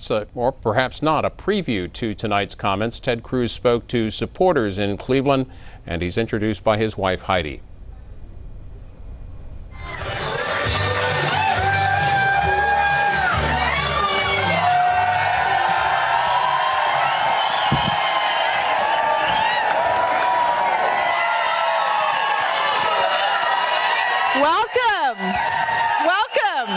comments, or perhaps not, a preview to tonight's comments. Ted Cruz spoke to supporters in Cleveland, and he's introduced by his wife, Heidi. Welcome. Welcome.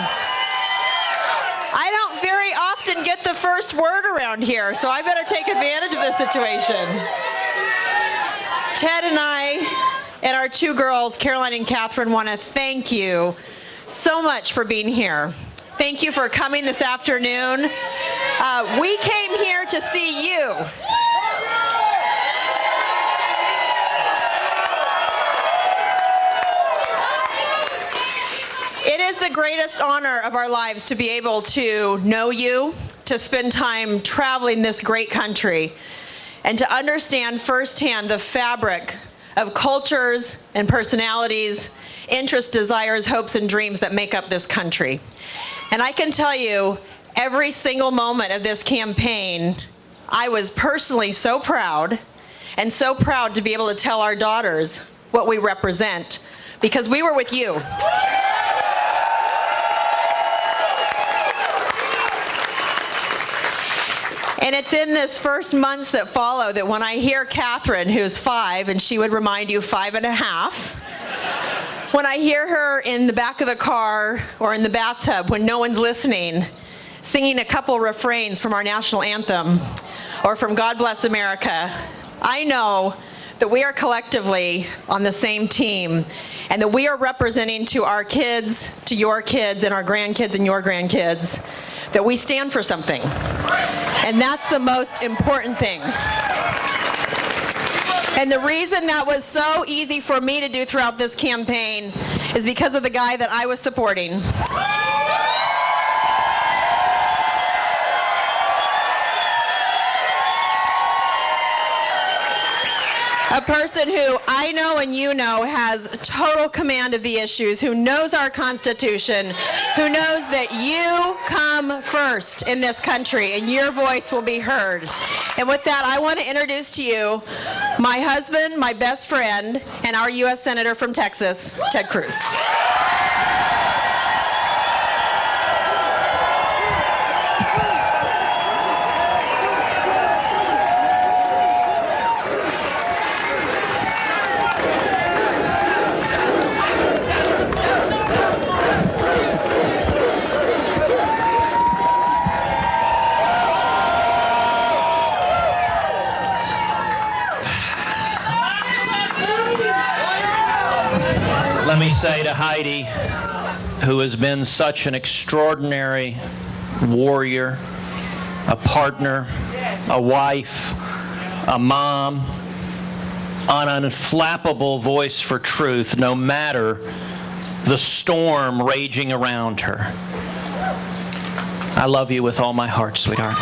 I don't very often get the first word around here, so I better take advantage of this situation. Ted and I and our two girls, Caroline and Catherine, want to thank you so much for being here. Thank you for coming this afternoon. We came here to see you. It is the greatest honor of our lives to be able to know you, to spend time traveling this great country, and to understand firsthand the fabric of cultures and personalities, interests, desires, hopes, and dreams that make up this country. And I can tell you, every single moment of this campaign, I was personally so proud, and so proud to be able to tell our daughters what we represent, because we were with you. And it's in this first months that follow that when I hear Catherine, who's 5, and she would remind you 5.5, when I hear her in the back of the car or in the bathtub when no one's listening, singing a couple refrains from our national anthem or from God Bless America, I know that we are collectively on the same team, and that we are representing to our kids, to your kids, and our grandkids and your grandkids, that we stand for something. And that's the most important thing. And the reason that was so easy for me to do throughout this campaign is because of the guy that I was supporting. A person who I know and you know has total command of the issues, who knows our Constitution, who knows that you come first in this country and your voice will be heard. And with that, I want to introduce to you my husband, my best friend, and our U.S. Senator from Texas, Ted Cruz. Let me say to Heidi, who has been such an extraordinary warrior, a partner, a wife, a mom, an unflappable voice for truth, no matter the storm raging around her. I love you with all my heart, sweetheart.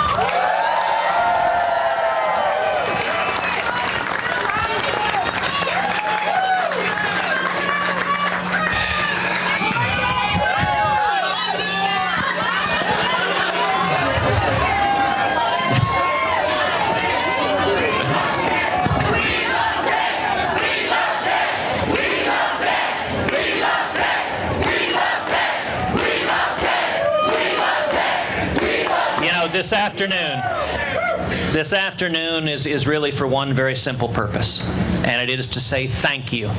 This afternoon is really for one very simple purpose, and it is to say thank you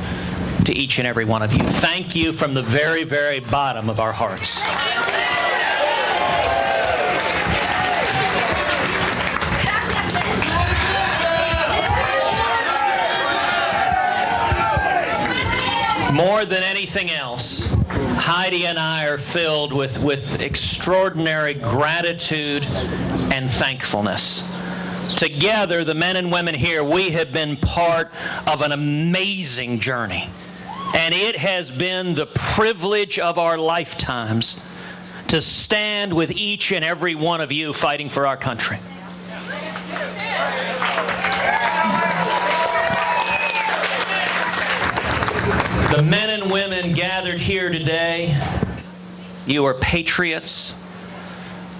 to each and every one of you. Thank you from the very, very bottom of our hearts. More than anything else, Heidi and I are filled with extraordinary gratitude and thankfulness. Together, the men and women here, we have been part of an amazing journey. And it has been the privilege of our lifetimes to stand with each and every one of you fighting for our country. The men and women gathered here today, you are patriots,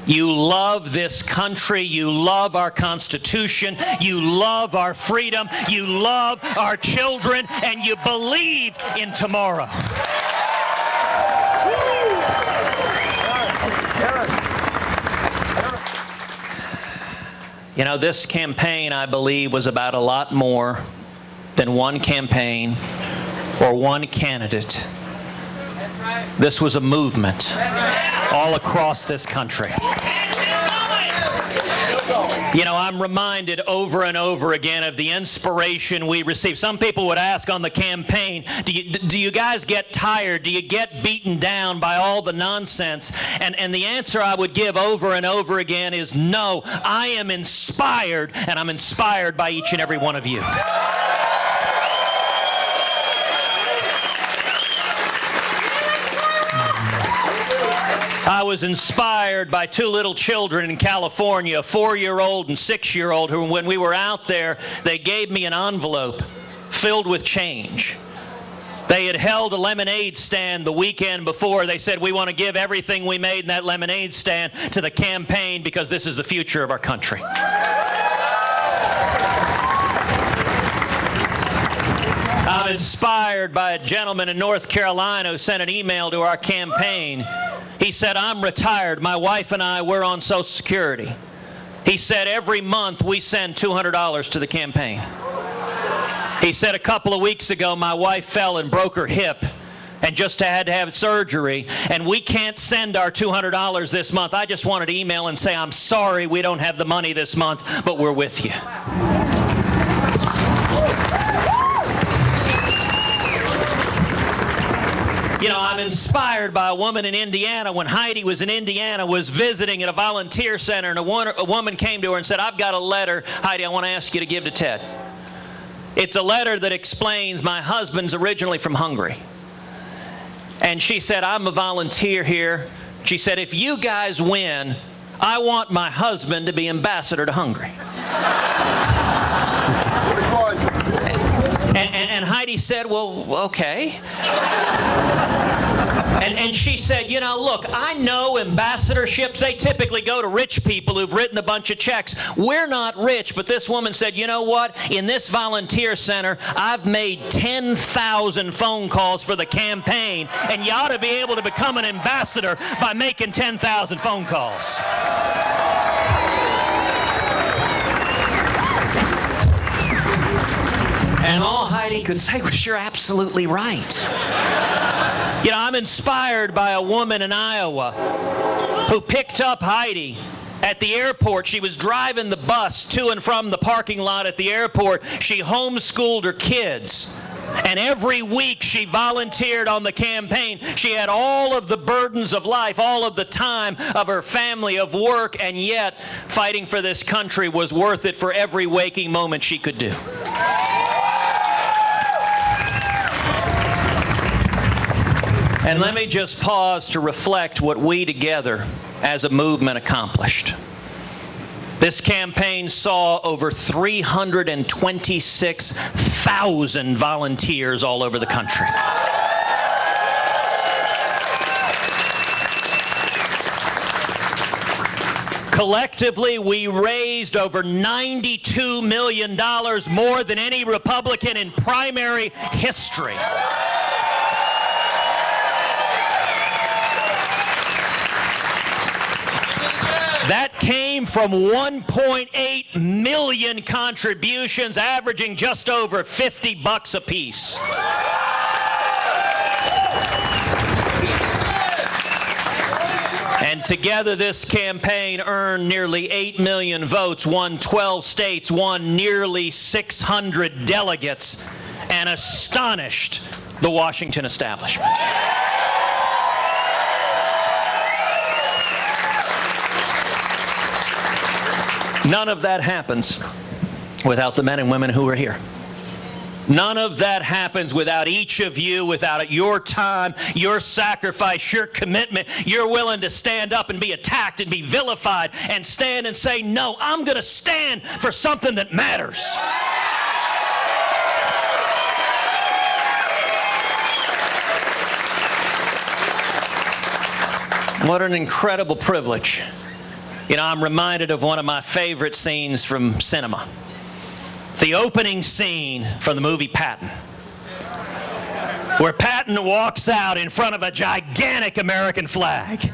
You love this country. You love our Constitution. You love our freedom. You love our children. And you believe in tomorrow. You know, this campaign, I believe, was about a lot more than one campaign or one candidate. This was a movement all across this country. You know, I'm reminded over and over again of the inspiration we receive. Some people would ask on the campaign, do you guys get tired? Do you get beaten down by all the nonsense? And the answer I would give over and over again is no. I am inspired, and I'm inspired by each and every one of you. I was inspired by two little children in California, a 4-year-old and 6-year-old, who when we were out there, they gave me an envelope filled with change. They had held a lemonade stand the weekend before. They said, we want to give everything we made in that lemonade stand to the campaign because this is the future of our country. I'm inspired by a gentleman in North Carolina who sent an email to our campaign. He said, I'm retired. My wife and I, we're on Social Security. He said, every month we send $200 to the campaign. He said, a couple of weeks ago, my wife fell and broke her hip and just had to have surgery, and we can't send our $200 this month. I just wanted to email and say, I'm sorry we don't have the money this month, but we're with you. You know, I'm inspired by a woman in Indiana. When Heidi was in Indiana, was visiting at a volunteer center, and a woman came to her and said, I've got a letter, Heidi, I want to ask you to give to Ted. It's a letter that explains my husband's originally from Hungary. And she said, I'm a volunteer here. She said, if you guys win, I want my husband to be ambassador to Hungary. And Heidi said, well, okay. And she said, you know, look, I know ambassadorships, they typically go to rich people who've written a bunch of checks. We're not rich, but this woman said, you know what? In this volunteer center, I've made 10,000 phone calls for the campaign, and you ought to be able to become an ambassador by making 10,000 phone calls. And all Heidi could say was, you're absolutely right. You know, I'm inspired by a woman in Iowa who picked up Heidi at the airport. She was driving the bus to and from the parking lot at the airport. She homeschooled her kids. And every week she volunteered on the campaign. She had all of the burdens of life, all of the time of her family, of work, and yet fighting for this country was worth it for every waking moment she could do. And let me just pause to reflect what we together as a movement accomplished. This campaign saw over 326,000 volunteers all over the country. Collectively, we raised over $92 million, more than any Republican in primary history. That came from 1.8 million contributions, averaging just over $50 a piece. And together this campaign earned nearly 8 million votes, won 12 states, won nearly 600 delegates, and astonished the Washington establishment. None of that happens without the men and women who are here. None of that happens without each of you, without your time, your sacrifice, your commitment. You're willing to stand up and be attacked and be vilified and stand and say, no, I'm going to stand for something that matters. What an incredible privilege You know, I'm reminded of one of my favorite scenes from cinema. The opening scene from the movie Patton, where Patton walks out in front of a gigantic American flag.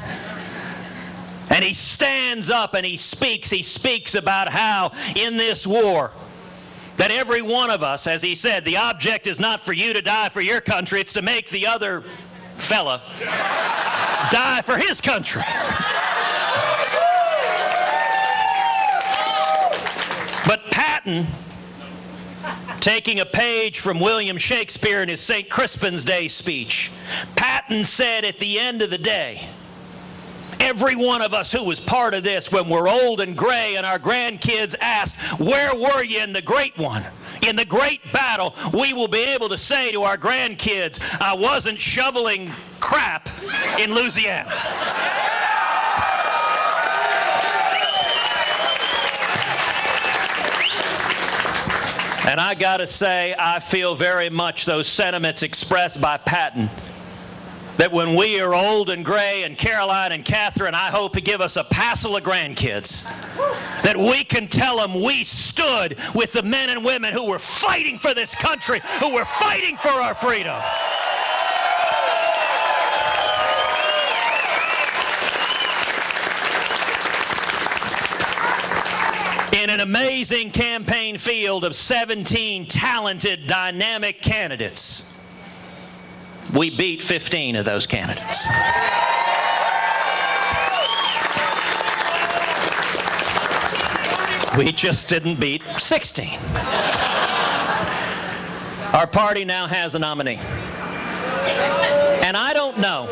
And he stands up and he speaks about how in this war, that every one of us, as he said, the object is not for you to die for your country, it's to make the other fella die for his country. But Patton, taking a page from William Shakespeare in his St. Crispin's Day speech, Patton said at the end of the day, every one of us who was part of this, when we're old and gray and our grandkids ask, where were you in the great one? In the great battle, we will be able to say to our grandkids, I wasn't shoveling crap in Louisiana. And I gotta say, I feel very much those sentiments expressed by Patton, that when we are old and gray, and Caroline and Catherine, I hope to give us a passel of grandkids, that we can tell them we stood with the men and women who were fighting for this country, who were fighting for our freedom. In an amazing campaign field of 17 talented, dynamic candidates, we beat 15 of those candidates. We just didn't beat 16. Our party now has a nominee. And I don't know.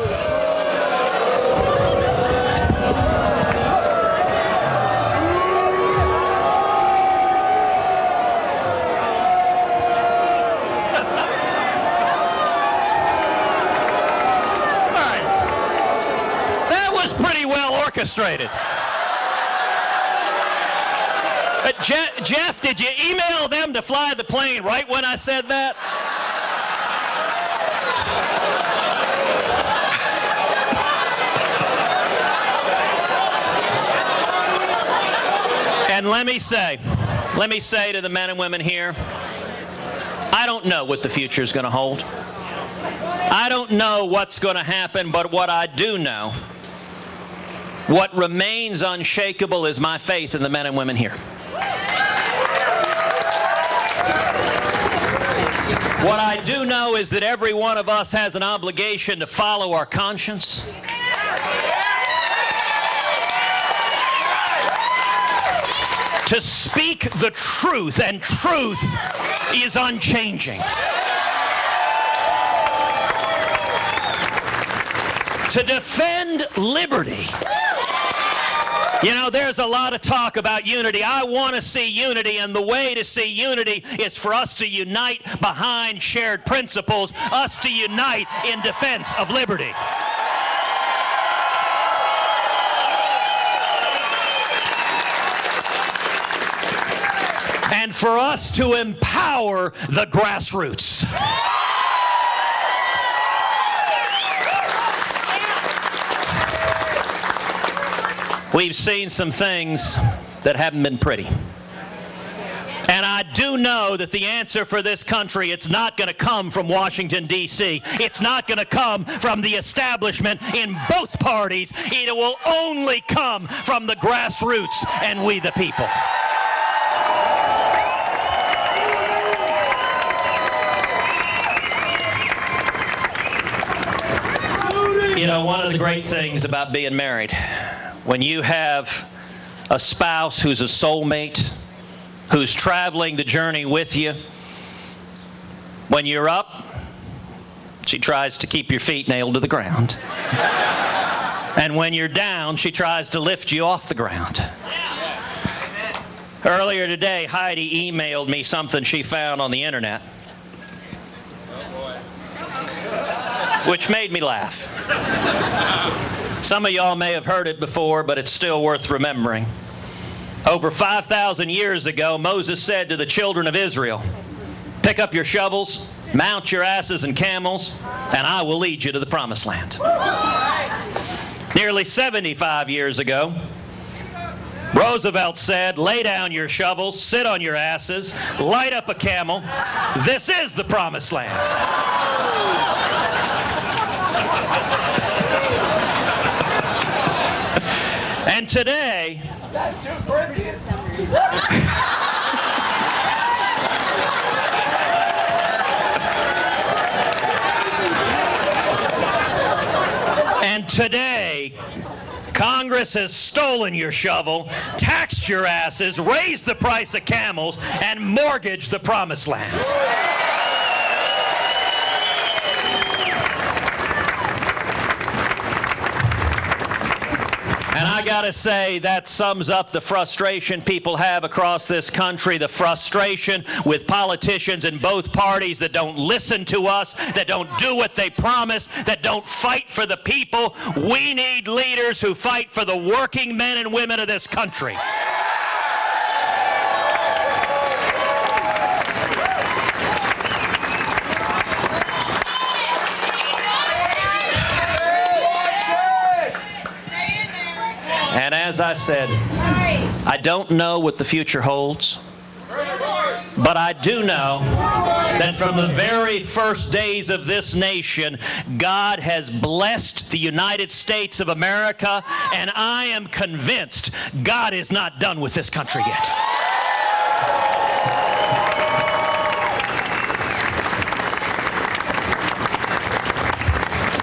Orchestrated. Jeff, did you email them to fly the plane right when I said that? And let me say to the men and women here, I don't know what the future is going to hold. I don't know what's going to happen, but what I do know, what remains unshakable, is my faith in the men and women here. What I do know is that every one of us has an obligation to follow our conscience. To speak the truth, and truth is unchanging. To defend liberty. You know, there's a lot of talk about unity. I want to see unity, and the way to see unity is for us to unite behind shared principles, us to unite in defense of liberty. And for us to empower the grassroots. We've seen some things that haven't been pretty. And I do know that the answer for this country, it's not going to come from Washington, D.C. It's not going to come from the establishment in both parties. It will only come from the grassroots and we the people. You know, one of the great things about being married, when you have a spouse who's a soulmate, who's traveling the journey with you, when you're up, she tries to keep your feet nailed to the ground. And when you're down, she tries to lift you off the ground. Earlier today, Heidi emailed me something she found on the internet, which made me laugh. Some of y'all may have heard it before, but it's still worth remembering. Over 5,000 years ago, Moses said to the children of Israel, pick up your shovels, mount your asses and camels, and I will lead you to the promised land. Nearly 75 years ago, Roosevelt said, lay down your shovels, sit on your asses, light up a camel. This is the promised land. And today, Congress has stolen your shovel, taxed your asses, raised the price of camels, and mortgaged the promised land. And I gotta say, that sums up the frustration people have across this country, the frustration with politicians in both parties that don't listen to us, that don't do what they promise, that don't fight for the people. We need leaders who fight for the working men and women of this country. And as I said, I don't know what the future holds, but I do know that from the very first days of this nation, God has blessed the United States of America, and I am convinced God is not done with this country yet.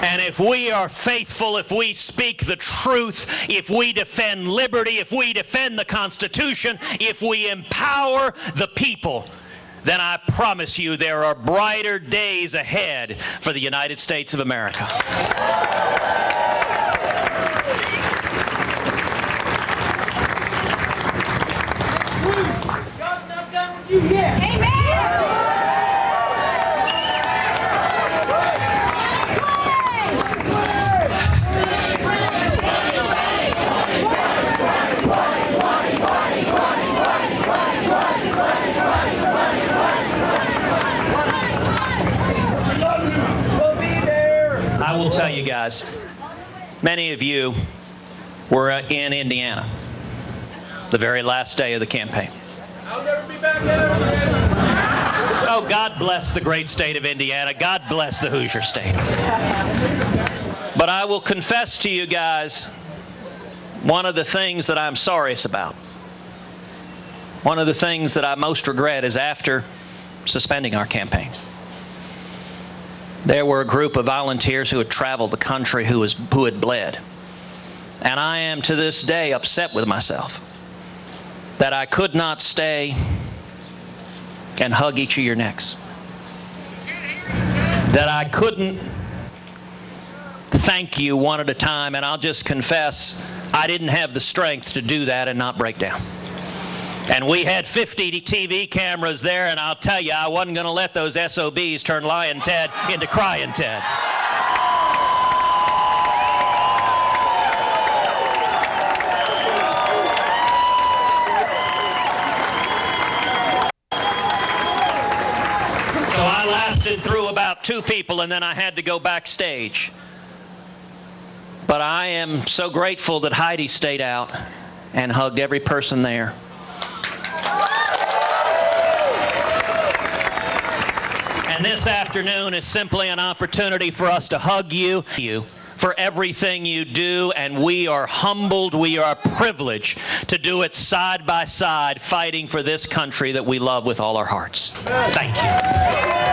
And if we are faithful, if we speak the truth, if we defend liberty, if we defend the Constitution, if we empower the people, then I promise you there are brighter days ahead for the United States of America. God's not done with you yet. Amen. I will tell you guys, many of you were in Indiana the very last day of the campaign. I'll never be back there. Oh, God bless the great state of Indiana. God bless the Hoosier state. But I will confess to you guys, one of the things that I'm sorriest about, one of the things that I most regret is after suspending our campaign, there were a group of volunteers who had traveled the country who had bled. And I am to this day upset with myself that I could not stay and hug each of your necks. That I couldn't thank you one at a time, and I'll just confess, I didn't have the strength to do that and not break down. And we had 50 TV cameras there, and I'll tell you, I wasn't going to let those SOBs turn Lying Ted into Crying Ted. So I lasted through about 2 people, and then I had to go backstage. But I am so grateful that Heidi stayed out and hugged every person there. And this afternoon is simply an opportunity for us to hug you for everything you do, and we are humbled, we are privileged to do it side by side, fighting for this country that we love with all our hearts. Thank you.